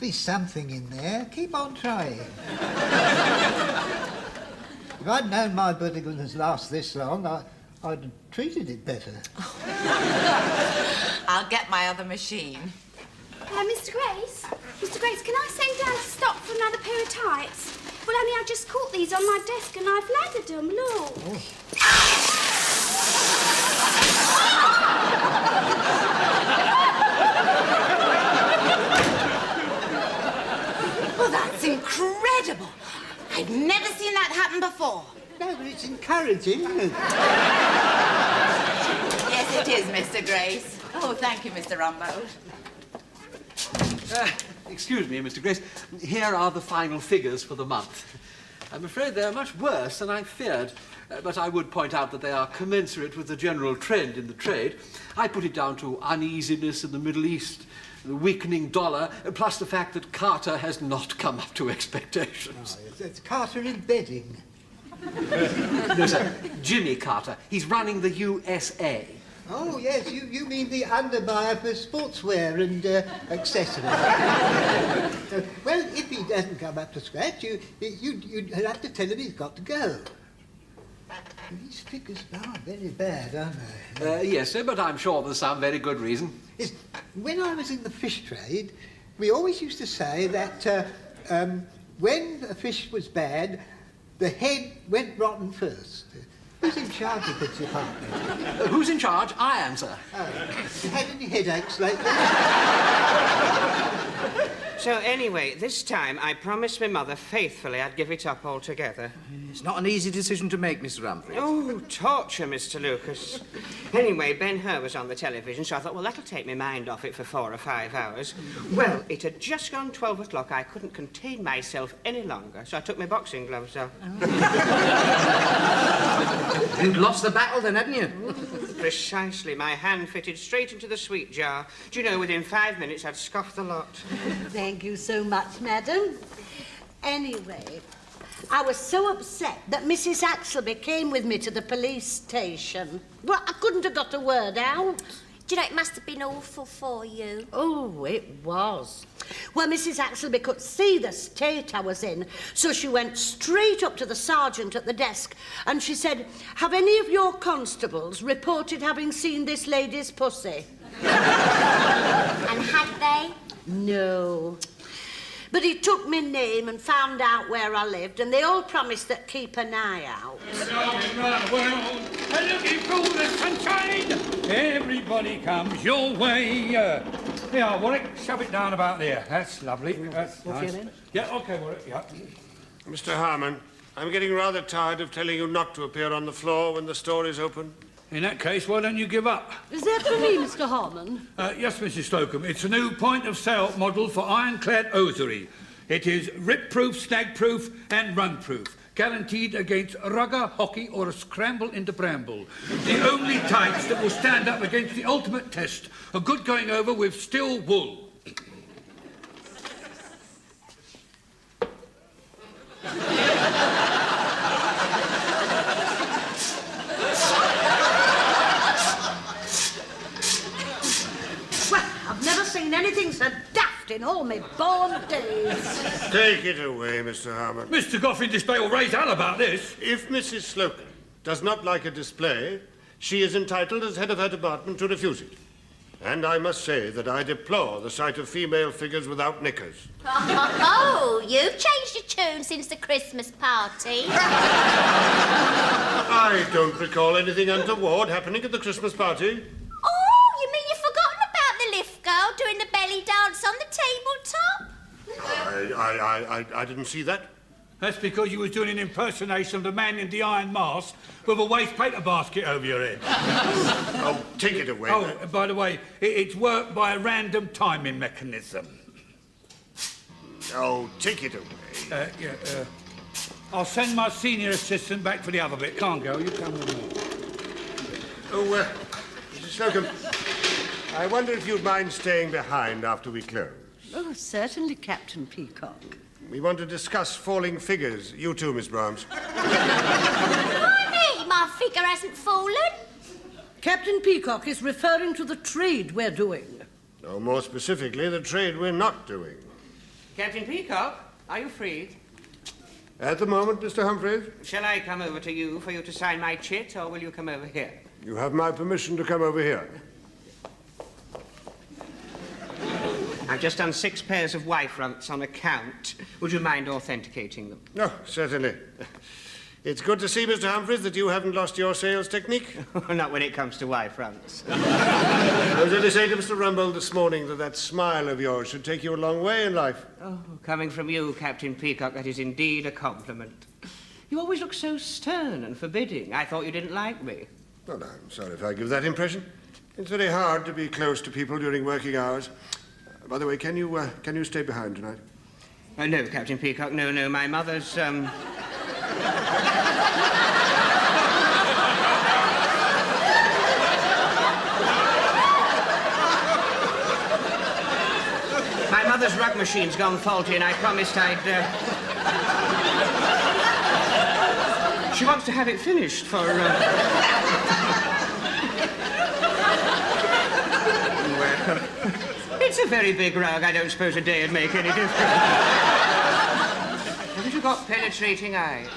be something in there. Keep on trying. If I'd known my budding would last this long, I'd have treated it better. I'll get my other machine. Mr. Grace? Mr. Grace, can I send down to stop for another pair of tights? Well, only I just caught these on my desk and I've lathered them, look. Oh. Well, that's incredible. I've never seen that happen before. No, but it's encouraging, isn't it? Yes, it is, Mr. Grace. Oh, thank you, Mr. Rumbold. Excuse me, Mr. Grace. Here are the final figures for the month. I'm afraid they're much worse than I feared, but I would point out that they are commensurate with the general trend in the trade. I put it down to uneasiness in the Middle East, the weakening dollar, plus the fact that Carter has not come up to expectations. Oh, yes, it's Carter in bedding. No, sir. Jimmy Carter. He's running the USA. Oh, yes, you mean the underbuyer for sportswear and accessories. Well, if he doesn't come up to scratch, you'd have to tell him he's got to go. These figures are very bad, aren't they? Yes, sir, but I'm sure there's some very good reason. Yes, when I was in the fish trade, we always used to say that when a fish was bad, the head went rotten first. Who's in charge of this department? Who's in charge? I am, sir. Oh, you had any headaches lately? So anyway, this time I promised my mother faithfully I'd give it up altogether. It's not an easy decision to make, Mr. Humphrey. Oh, torture, Mr. Lucas. Anyway, Ben-Hur was on the television, so I thought, well, that'll take my mind off it for 4 or 5 hours. Well, it had just gone 12 o'clock. I couldn't contain myself any longer, so I took my boxing gloves off. You'd lost the battle then, hadn't you? Precisely. My hand fitted straight into the sweet jar. Do you know, within 5 minutes, I'd scoffed the lot. Thank you so much, madam. Anyway, I was so upset that Mrs. Axelby came with me to the police station. Well, I couldn't have got a word out. Do you know, it must have been awful for you. Oh, it was. Well, Mrs. Axelby could see the state I was in, so she went straight up to the sergeant at the desk and she said, "Have any of your constables reported having seen this lady's pussy?" And had they? No. But he took my name and found out where I lived, and they all promised that keep an eye out. Looking for the sunshine, everybody comes your way. Yeah, Warwick, shove it down about there. That's lovely. That's nice. Yeah, OK, Warwick, yeah. Mr. Harmon, I'm getting rather tired of telling you not to appear on the floor when the store is open. In that case, why don't you give up? Is that for me, Mr. Harmon? Yes, Mrs. Slocum. It's a new point-of-sale model for ironclad hosiery. It is rip-proof, snag-proof and run-proof. Guaranteed against rugger, hockey or a scramble into bramble. The only tights that will stand up against the ultimate test. A good going over with still wool. Anything so daft in all my born days. Take it away, Mr. Harmon. Mr. Goffin display will raise hell about this. If Mrs. Slocum does not like a display, she is entitled as head of her department to refuse it. And I must say that I deplore the sight of female figures without knickers. Oh, you've changed your tune since the Christmas party. I don't recall anything untoward happening at the Christmas party. Oh, you mean you've forgotten about the lift girl doing the belly dance on the tabletop? I didn't see that. That's because you was doing an impersonation of the man in the iron mask with a waste paper basket over your head. Oh, take it away. Oh, by the way, it's worked by a random timing mechanism. Oh, take it away. I'll send my senior assistant back for the other bit. Can't go, you come with me. Oh, Mrs. Slocum, I wonder if you'd mind staying behind after we close. Oh, certainly, Captain Peacock. We want to discuss falling figures. You too, Miss Brahms. Blimey, my figure hasn't fallen. Captain Peacock is referring to the trade we're doing. No, more specifically, the trade we're not doing. Captain Peacock, are you free? At the moment, Mr. Humphreys, Shall I come over to you for you to sign my chit, or will you come over here? you have my permission to come over here. I've just done 6 pairs of Y-fronts on account. Would you mind authenticating them? No, certainly. It's good to see, Mr. Humphreys, that you haven't lost your sales technique. Not when it comes to Y-fronts. I was only saying to Mr. Rumbold this morning that that smile of yours should take you a long way in life. Oh, coming from you, Captain Peacock, that is indeed a compliment. You always look so stern and forbidding. I thought you didn't like me. Well, I'm sorry if I give that impression. It's very hard to be close to people during working hours. By the way, can you stay behind tonight? No, Captain Peacock, no. My mother's, My mother's rug machine's gone faulty, and I promised I'd, She wants to have it finished for, Well, it's a very big rug. I don't suppose a day would make any difference. Haven't you got penetrating eyes?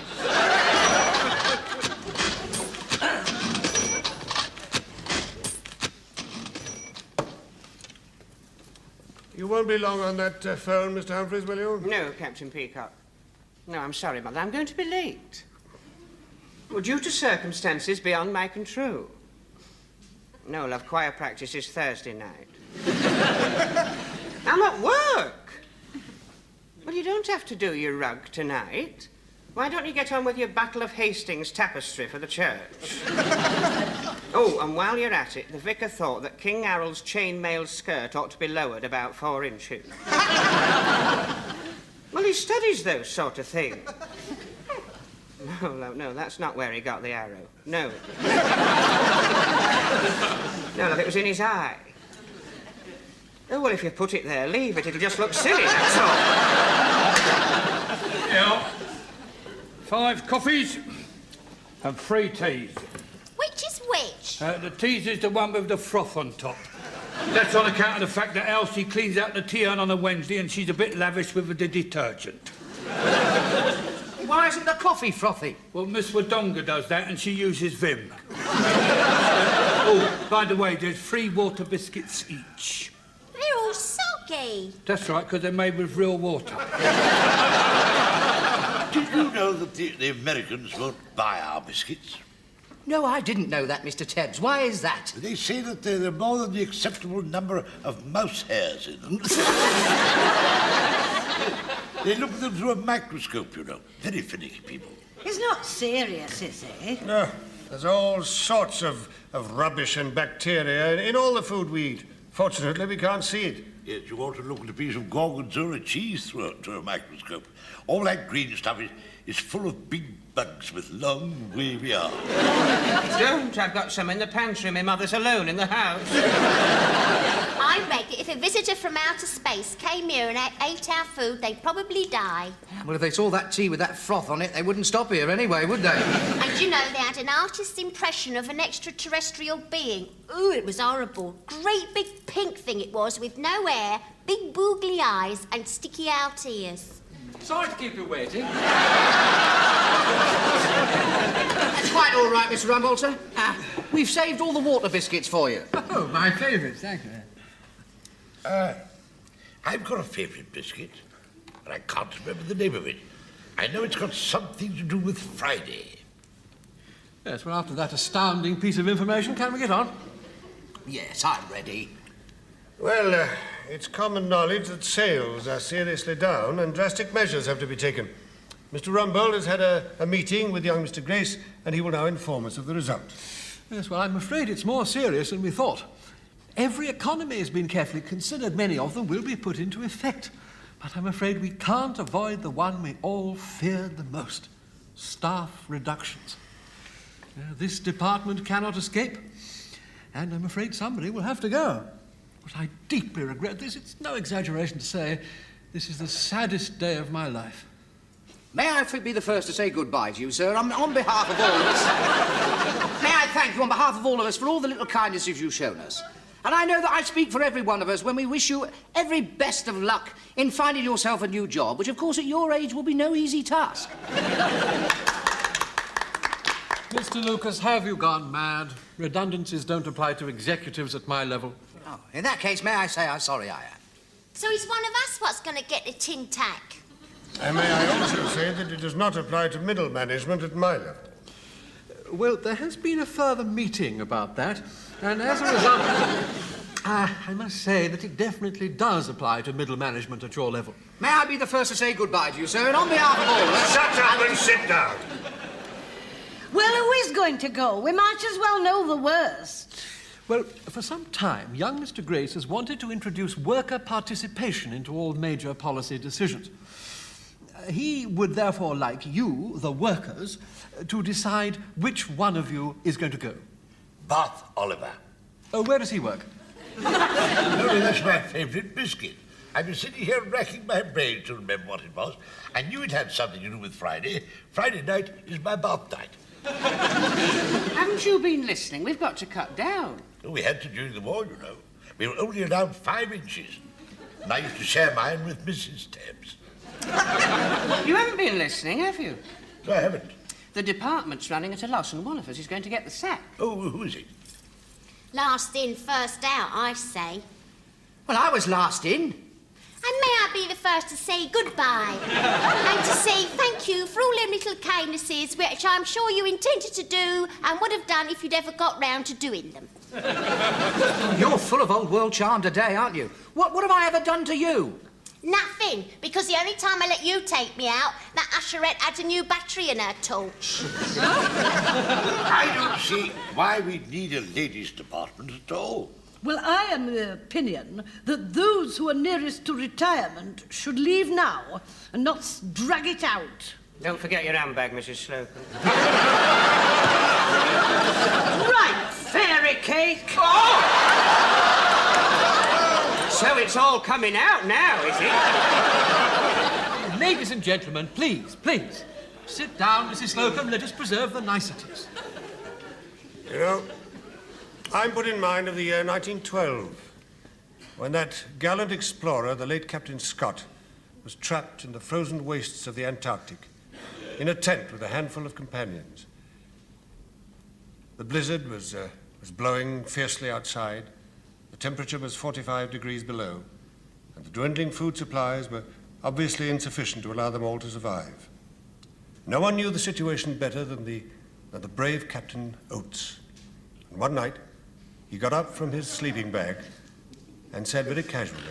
You won't be long on that phone, Mr. Humphreys, will you? No, Captain Peacock. No, I'm sorry, Mother. I'm going to be late. Well, due to circumstances beyond my control. No, love, choir practice is Thursday night. I'm at work. Well, you don't have to do your rug tonight. Why don't you get on with your Battle of Hastings tapestry for the church? Oh, and while you're at it, the vicar thought that King Harold's chain-mail skirt ought to be lowered about 4 inches. Well, he studies those sort of things. No, that's not where he got the arrow. No. No, look, it was in his eye. Oh, well, if you put it there, leave it. It'll just look silly, that's all. Yeah. 5 coffees and 3 teas. Which is which? The teas is the one with the froth on top. That's on account of the fact that Elsie cleans out the tea urn on a Wednesday and she's a bit lavish with the detergent. Why isn't the coffee frothy? Well, Miss Wodonga does that and she uses Vim. Oh, by the way, there's 3 water biscuits each. They're all soggy. That's right, because they're made with real water. Did you know that the Americans won't buy our biscuits? No, I didn't know that, Mr. Tebbs. Why is that? They say that there are more than the acceptable number of mouse hairs in them. They look at them through a microscope, you know. Very finicky people. He's not serious, is he? No, there's all sorts of rubbish and bacteria in all the food we eat. Fortunately, we can't see it. Yes, you ought to look at a piece of gorgonzola cheese through a microscope. All that green stuff is full of big bugs with long, wavy arms. Don't. I've got some in the pantry. My mother's alone in the house. I reckon if a visitor from outer space came here and ate our food, they'd probably die. Well, if they saw that tea with that froth on it, they wouldn't stop here anyway, would they? And you know, they had an artist's impression of an extraterrestrial being. Ooh, it was horrible. Great big pink thing it was, with no hair, big boogly eyes and sticky out ears. Sorry to keep you waiting. That's quite all right, Mr. Rumbolter. We've saved all the water biscuits for you. Oh, my favourites, thank you. I've got a favourite biscuit, but I can't remember the name of it. I know it's got something to do with Friday. Yes, well, after that astounding piece of information, can we get on? Yes, I'm ready. Well, it's common knowledge that sales are seriously down and drastic measures have to be taken. Mr. Rumbold has had a meeting with young Mr. Grace, and he will now inform us of the result. Yes, well, I'm afraid it's more serious than we thought. Every economy has been carefully considered. Many of them will be put into effect. But I'm afraid we can't avoid the one we all feared the most: staff reductions. This department cannot escape, and I'm afraid somebody will have to go. But I deeply regret this. It's no exaggeration to say this is the saddest day of my life. May I be the first to say goodbye to you, sir, on behalf of all of us? May I thank you on behalf of all of us for all the little kindnesses you've shown us. And I know that I speak for every one of us when we wish you every best of luck in finding yourself a new job, which, of course, at your age will be no easy task. Mr. Lucas, have you gone mad? Redundancies don't apply to executives at my level. Oh, in that case, may I say I'm sorry I am. So it's one of us what's going to get the tin tack. And may I also say that it does not apply to middle management at my level. Well, there has been a further meeting about that, and as a result, I must say that it definitely does apply to middle management at your level. May I be the first to say goodbye to you, sir, and on behalf of all of us... Shut up and sit down. Well, who is going to go? We might as well know the worst. Well, for some time, young Mr. Grace has wanted to introduce worker participation into all major policy decisions. He would therefore like you, the workers, to decide which one of you is going to go. Bath Oliver. Where does he work? No, that's my favourite biscuit. I've been sitting here racking my brains to remember what it was. I knew it had something to do with Friday. Friday night is my bath night. Haven't you been listening? We've got to cut down. Oh, we had to during the war, you know. We were only allowed 5 inches. And I used to share mine with Mrs. Tebbs. You haven't been listening, have you? So I haven't. The department's running at a loss, and one of us is going to get the sack. Oh, who is it? Last in, first out, I say. Well, I was last in. And may I be the first to say goodbye? And to say thank you for all them little kindnesses which I'm sure you intended to do and would have done if you'd ever got round to doing them. You're full of old world charm today, aren't you? What have I ever done to you? Nothing, because the only time I let you take me out, that usherette had a new battery in her torch. I don't see why we need a ladies' department at all. Well, I am the opinion that those who are nearest to retirement should leave now and not drag it out. Don't forget your handbag, Mrs. Slocum. Right, fairy cake. Oh! So it's all coming out now, is it? Ladies and gentlemen, please, please. Sit down, Mrs. Slocum. Let us preserve the niceties. You know, I'm put in mind of the year 1912, when that gallant explorer, the late Captain Scott, was trapped in the frozen wastes of the Antarctic, in a tent with a handful of companions. The blizzard was blowing fiercely outside, the temperature was 45 degrees below, and the dwindling food supplies were obviously insufficient to allow them all to survive. No one knew the situation better than the brave Captain Oates. And one night, he got up from his sleeping bag and said very casually,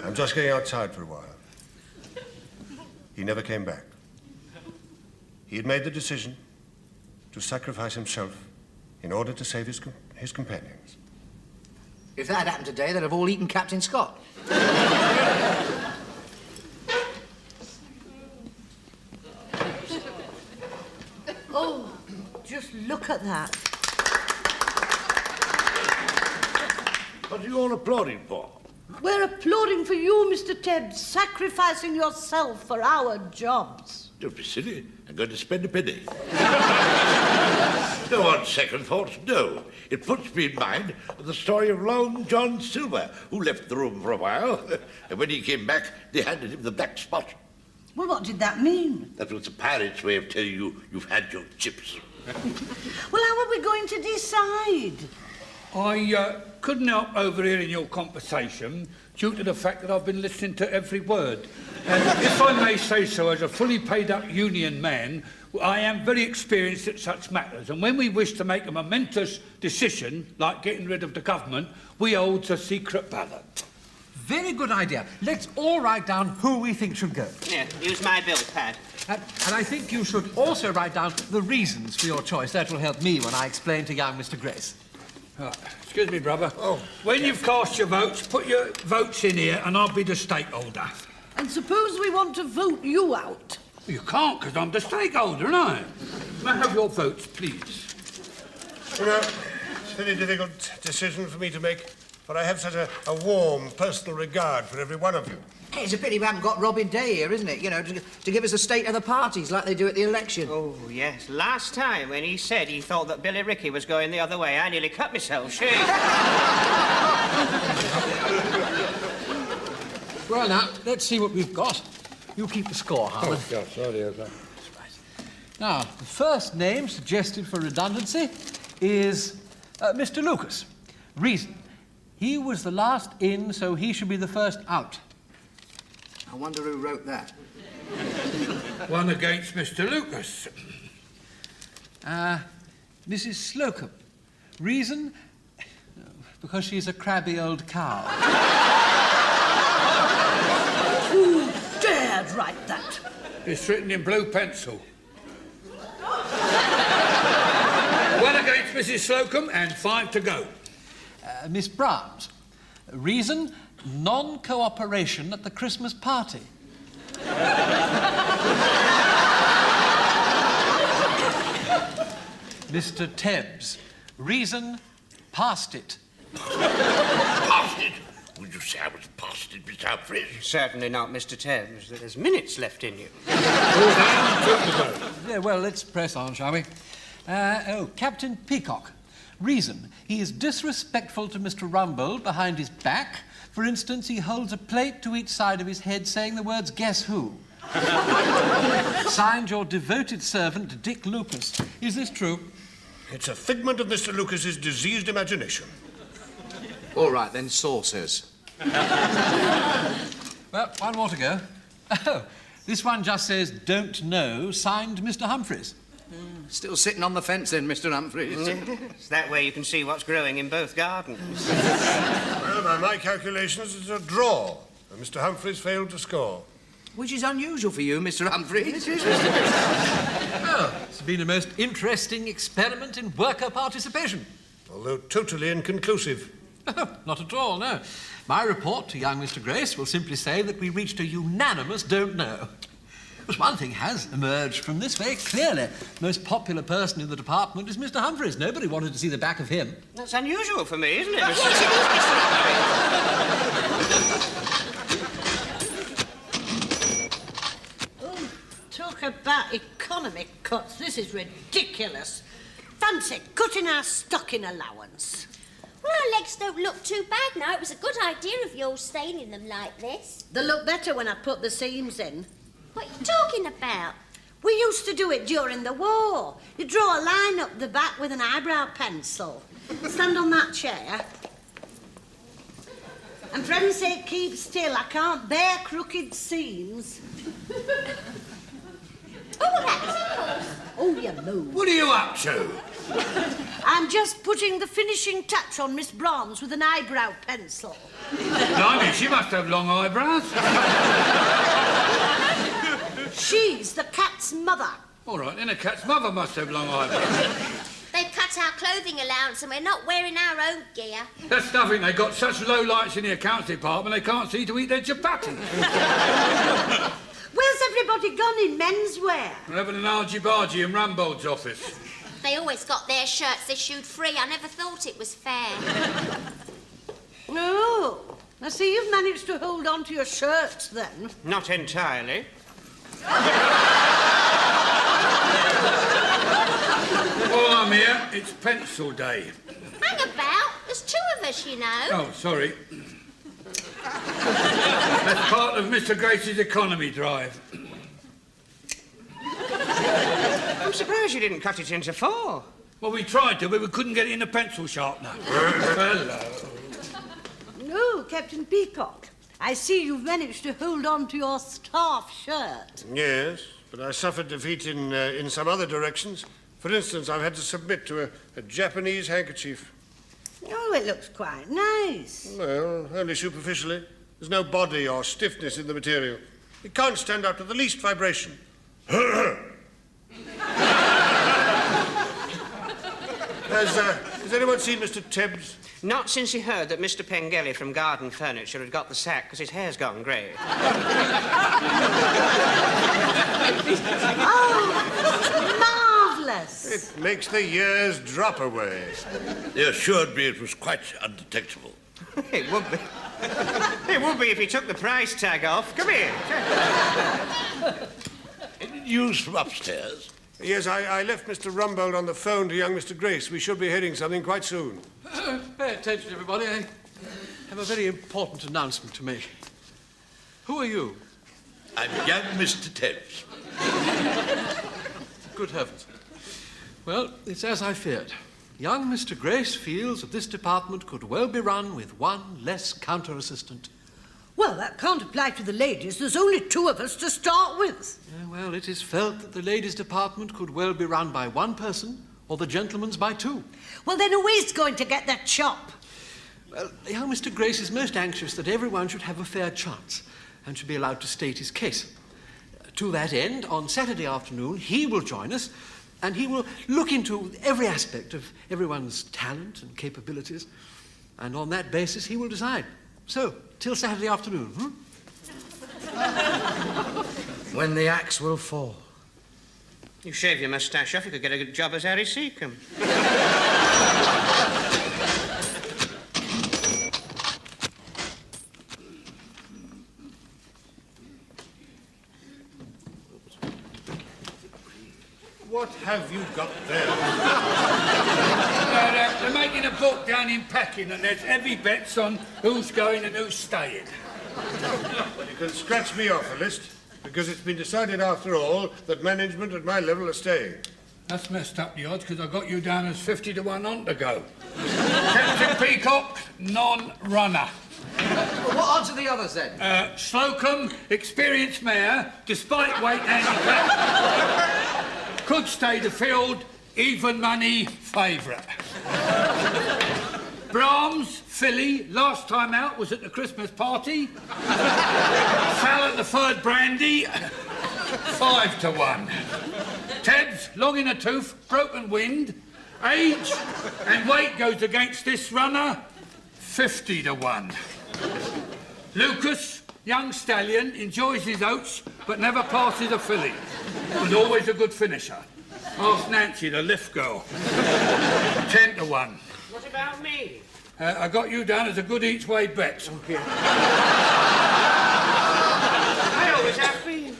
"I'm just going outside for a while." He never came back. He had made the decision to sacrifice himself in order to save his companions. If that had happened today, they'd have all eaten Captain Scott. Oh, just look at that. What are you all applauding for? We're applauding for you, Mr. Tebbs, sacrificing yourself for our jobs. Don't be silly. I'm going to spend a penny. No, on second thoughts, no. It puts me in mind of the story of Long John Silver, who left the room for a while, and when he came back, they handed him the black spot. Well, what did that mean? That was the pirate's way of telling you you've had your chips. Well, how are we going to decide? I couldn't help overhearing your conversation due to the fact that I've been listening to every word. And if I may say so, as a fully paid-up union man, I am very experienced at such matters. And when we wish to make a momentous decision, like getting rid of the government, we hold a secret ballot. Very good idea. Let's all write down who we think should go. Yeah, use my bill pad. And I think you should also write down the reasons for your choice. That will help me when I explain to young Mr. Grace. Excuse me, brother. When you've cast your votes, put your votes in here and I'll be the stakeholder. And suppose we want to vote you out? You can't, because I'm the stakeholder, aren't I? May I have your votes, please? You know, it's a very difficult decision for me to make. for I have such a warm personal regard for every one of you. It's a pity we haven't got Robin Day here, isn't it? You know, to give us a state of the parties like they do at the election. Oh, yes. Last time when he said he thought that Billy Ricky was going the other way, I nearly cut myself shave. Well, now, let's see what we've got. You keep the score, Harlan. Oh, God, sorry, okay. Now, the first name suggested for redundancy is Mr. Lucas. Reason: he was the last in, so he should be the first out. I wonder who wrote that. One against Mr. Lucas. Mrs. Slocum. Reason: because she's a crabby old cow. Who dared write that? It's written in blue pencil. One against Mrs. Slocum and 5 to go. Miss Browns. Reason: non-cooperation at the Christmas party. Mr. Tebbs. Reason: past it. Past it? Would you say I was past it, Mr. Humphreys? Certainly not, Mr. Thames. There's minutes left in you. Yeah, well, let's press on, shall we? Captain Peacock. Reason: he is disrespectful to Mr. Rumbold behind his back. For instance, he holds a plate to each side of his head saying the words, "Guess who?" Signed, your devoted servant, Dick Lucas. Is this true? It's a figment of Mr. Lucas's diseased imagination. All right, then, saucers. Well, one more to go. Oh, this one just says, "Don't know," signed Mr. Humphreys. Still sitting on the fence then, Mr. Humphreys. It's that way you can see what's growing in both gardens. Well, by my calculations, it's a draw. And Mr. Humphreys failed to score. Which is unusual for you, Mr. Humphreys. Oh, it's been a most interesting experiment in worker participation. Although totally inconclusive. Not at all, no. My report to young Mr. Grace will simply say that we reached a unanimous don't know. But one thing has emerged from this very clearly. The most popular person in the department is Mr. Humphreys. Nobody wanted to see the back of him. That's unusual for me, isn't it, Mr. Oh, talk about economy cuts. This is ridiculous. Fancy cutting our stocking allowance. Well, our legs don't look too bad now. It was a good idea of yours staying in them like this. They look better when I put the seams in. What are you talking about? We used to do it during the war. You draw a line up the back with an eyebrow pencil. Stand on that chair. And for heaven's sake, keep still. I can't bear crooked seams. Oh, that's Oh, you move. What are you up to? I'm just putting the finishing touch on Miss Bronze with an eyebrow pencil. Blimey, she must have long eyebrows. She's the cat's mother. All right, then a cat's mother must have long eyebrows. They've cut our clothing allowance and we're not wearing our own gear. That's nothing. They got such low lights in the accounts department they can't see to eat their chapati. Where's everybody gone in menswear? We're having an argy-bargy in Rumbold's office. They always got their shirts issued free. I never thought it was fair. Oh, I see you've managed to hold on to your shirts then. Not entirely. While I'm here, it's pencil day. Hang about. There's two of us, you know. Oh, sorry. That's part of Mr. Grace's economy drive. I'm surprised you didn't cut it into 4. Well, we tried to, but we couldn't get it in a pencil sharpener. Hello. No, Captain Peacock. I see you've managed to hold on to your staff shirt. Yes, but I suffered defeat in some other directions. For instance, I've had to submit to a Japanese handkerchief. Oh, it looks quite nice. Well, only superficially. There's no body or stiffness in the material. It can't stand up to the least vibration. Has anyone seen Mr. Tebbs? Not since he heard that Mr. Pengelly from Garden Furniture had got the sack because his hair's gone grey. Oh, marvellous. It makes the years drop away. They assured me it was quite undetectable. It would be. It would be if he took the price tag off. Come here. Any news from upstairs? Yes, I left Mr. Rumbold on the phone to young Mr. Grace. We should be hearing something quite soon. Pay attention, everybody. I have a very important announcement to make. Who are you? I'm young Mr. Tebs. Good heavens. Well, it's as I feared. Young Mr. Grace feels that this department could well be run with one less counter-assistant. Well, that can't apply to the ladies. There's only 2 of us to start with. Well, it is felt that the ladies' department could well be run by 1 person, or the gentlemen's by 2. Well, then who is going to get that chop? Well, young Mr. Grace is most anxious that everyone should have a fair chance and should be allowed to state his case. To that end, on Saturday afternoon, he will join us, and he will look into every aspect of everyone's talent and capabilities, and on that basis he will decide. So, till Saturday afternoon, When the axe will fall. You shave your moustache off, you could get a good job as Harry Seacombe. What have you got there? They're making a book down in packing, and there's heavy bets on who's going and who's staying. Well, you can scratch me off the list, because it's been decided after all that management at my level are staying. That's messed up the odds, because I got you down as 50 to 1 on to go. Captain Peacock, non-runner. Well, what odds are the others then? Slocum, experienced mayor, despite weight handicap, could stay the field, even money favourite. Brahms, filly, last time out was at the Christmas party. Sal at the 3rd brandy, 5 to 1. Tebs, long in a tooth, broken wind. Age and weight goes against this runner, 50 to 1. Lucas, young stallion, enjoys his oats, but never passes a filly. And always a good finisher. Ask Nancy, the lift girl. 10 to 1. What about me? I got you down as a good each way bet. I always have been.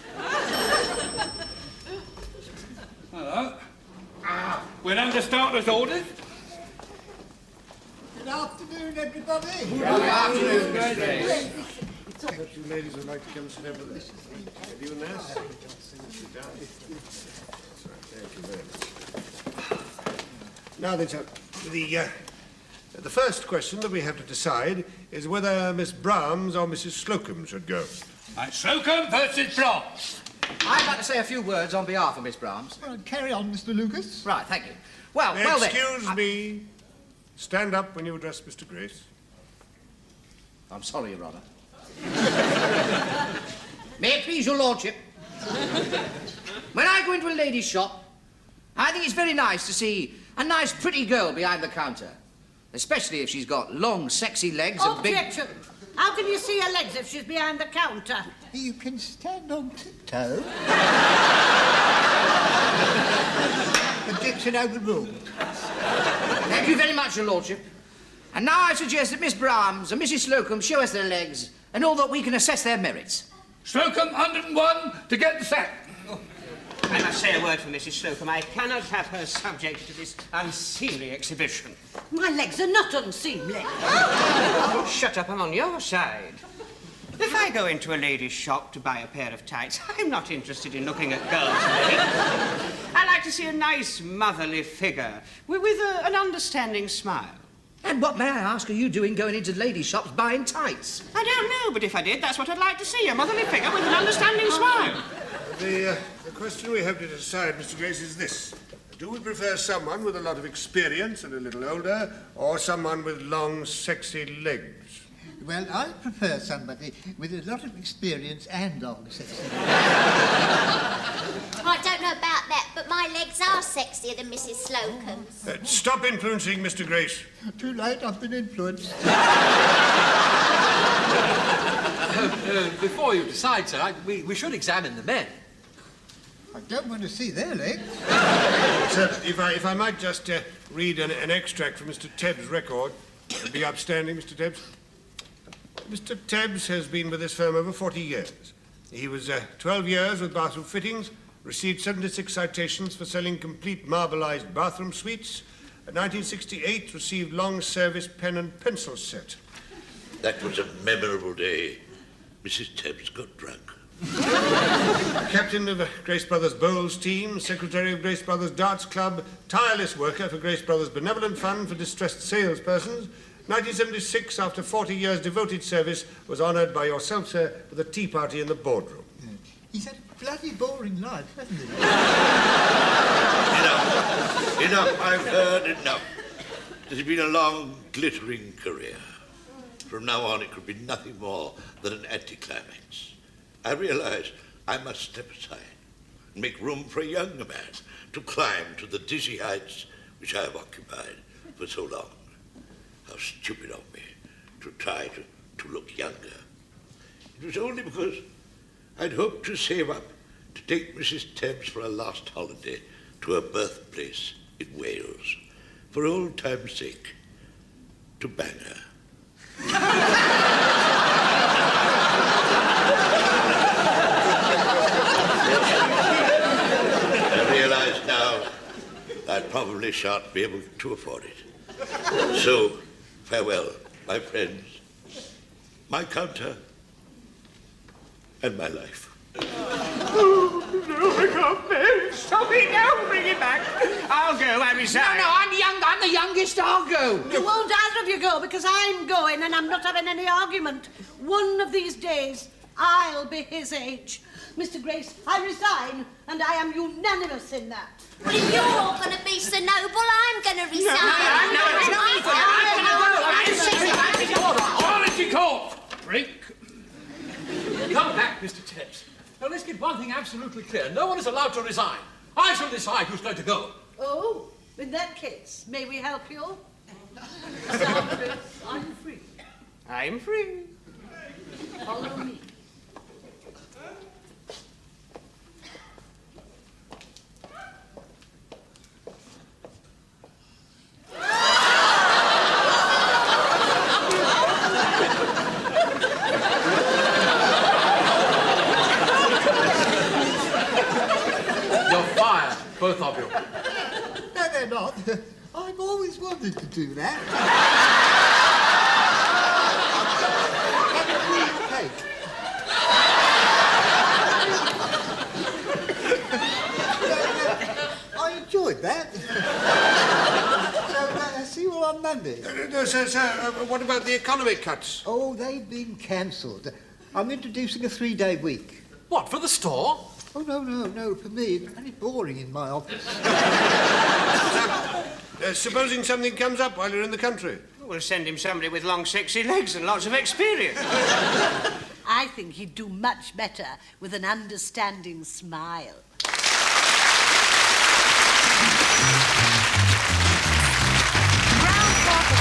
Hello. We're under starter's orders. Good afternoon, everybody. Good afternoon, Perhaps you ladies would like to come sit over this. Have you a nurse? Sit down. Thank you very much. Now then, sir, the first question that we have to decide is whether Miss Brahms or Mrs. Slocum should go. Right, Slocum versus Brahms. I'd like to say a few words on behalf of Miss Brahms. Well, carry on, Mr. Lucas. Right, thank you. Well then. Excuse me. Stand up when you address Mr. Grace. I'm sorry, Your Honour. May it please your lordship. When I go into a lady's shop, I think it's very nice to see a nice, pretty girl behind the counter. Especially if she's got long, sexy legs and big... Objection! How can you see her legs if she's behind the counter? You can stand on tiptoe. Objection overruled. Thank you very much, your lordship. And now I suggest that Miss Brahms and Mrs. Slocum show us their legs, and all that we can assess their merits. Slocum, 101 to get the sack. I must say a word for Mrs. Slocum. I cannot have her subject to this unseemly exhibition. My legs are not unseemly. Oh, shut up, I'm on your side. If I go into a lady's shop to buy a pair of tights, I'm not interested in looking at girls' legs. I like to see a nice motherly figure with an understanding smile. And what, may I ask, are you doing going into lady shops buying tights? I don't know, but if I did, that's what I'd like to see, a motherly figure with an understanding smile. The question we have to decide, Mr. Grace, is this. Do we prefer someone with a lot of experience and a little older, or someone with long, sexy legs? Well, I prefer somebody with a lot of experience and long sexy. I don't know about that, but my legs are sexier than Mrs. Slocum's. Stop influencing Mr. Grace. Too late, I've been influenced. Before you decide, sir, we should examine the men. I don't want to see their legs. Sir, if I might just read an extract from Mr. Tebs' record. Be upstanding, Mr. Tebs. Mr. Tebbs has been with this firm over 40 years. He was 12 years with bathroom fittings, received 76 citations for selling complete marbleized bathroom suites. In 1968, received long service pen and pencil set. That was a memorable day. Mrs. Tebbs got drunk. Captain of Grace Brothers Bowls team, secretary of Grace Brothers Darts Club, tireless worker for Grace Brothers Benevolent Fund for distressed salespersons. 1976, after 40 years devoted service, was honoured by yourself, sir, with a tea party in the boardroom. He's had a bloody boring life, hasn't he? Enough, I've heard enough. It has been a long, glittering career. From now on, it could be nothing more than an anticlimax. I realise I must step aside and make room for a younger man to climb to the dizzy heights which I have occupied for so long. How stupid of me to try to look younger. It was only because I'd hoped to save up to take Mrs. Tebbs for a last holiday to her birthplace in Wales, for old time's sake, to bang her. I realise now I probably shan't be able to afford it. So, farewell, my friends, my counter, and my life. Oh, no, I can't bear it. Stop it now. Bring it back. I'll go. I resign. No, I'm the youngest. I'll go. You won't either of you go because I'm going and I'm not having any argument. One of these days, I'll be his age. Mr. Grace, I resign, and I am unanimous in that. Well, if you're all going to be so noble, I'm going to resign. Quality court! Break. Come back, Mr. Tebbs. Now, let's get one thing absolutely clear. No one is allowed to resign. I shall decide who's going to go. Oh, in that case, may we help you? Sandra, I'm free. I'm free. Follow me. Both of you. No, they're not. I've always wanted to do that. Have a real cake. I enjoyed that. So, see you all on Monday. No, sir, what about the economic cuts? Oh, they've been cancelled. I'm introducing a 3-day week. What, for the store? Oh, no, for me. It's very boring in my office. Supposing something comes up while you're in the country? We'll send him somebody with long, sexy legs and lots of experience. I think he'd do much better with an understanding smile. Round for the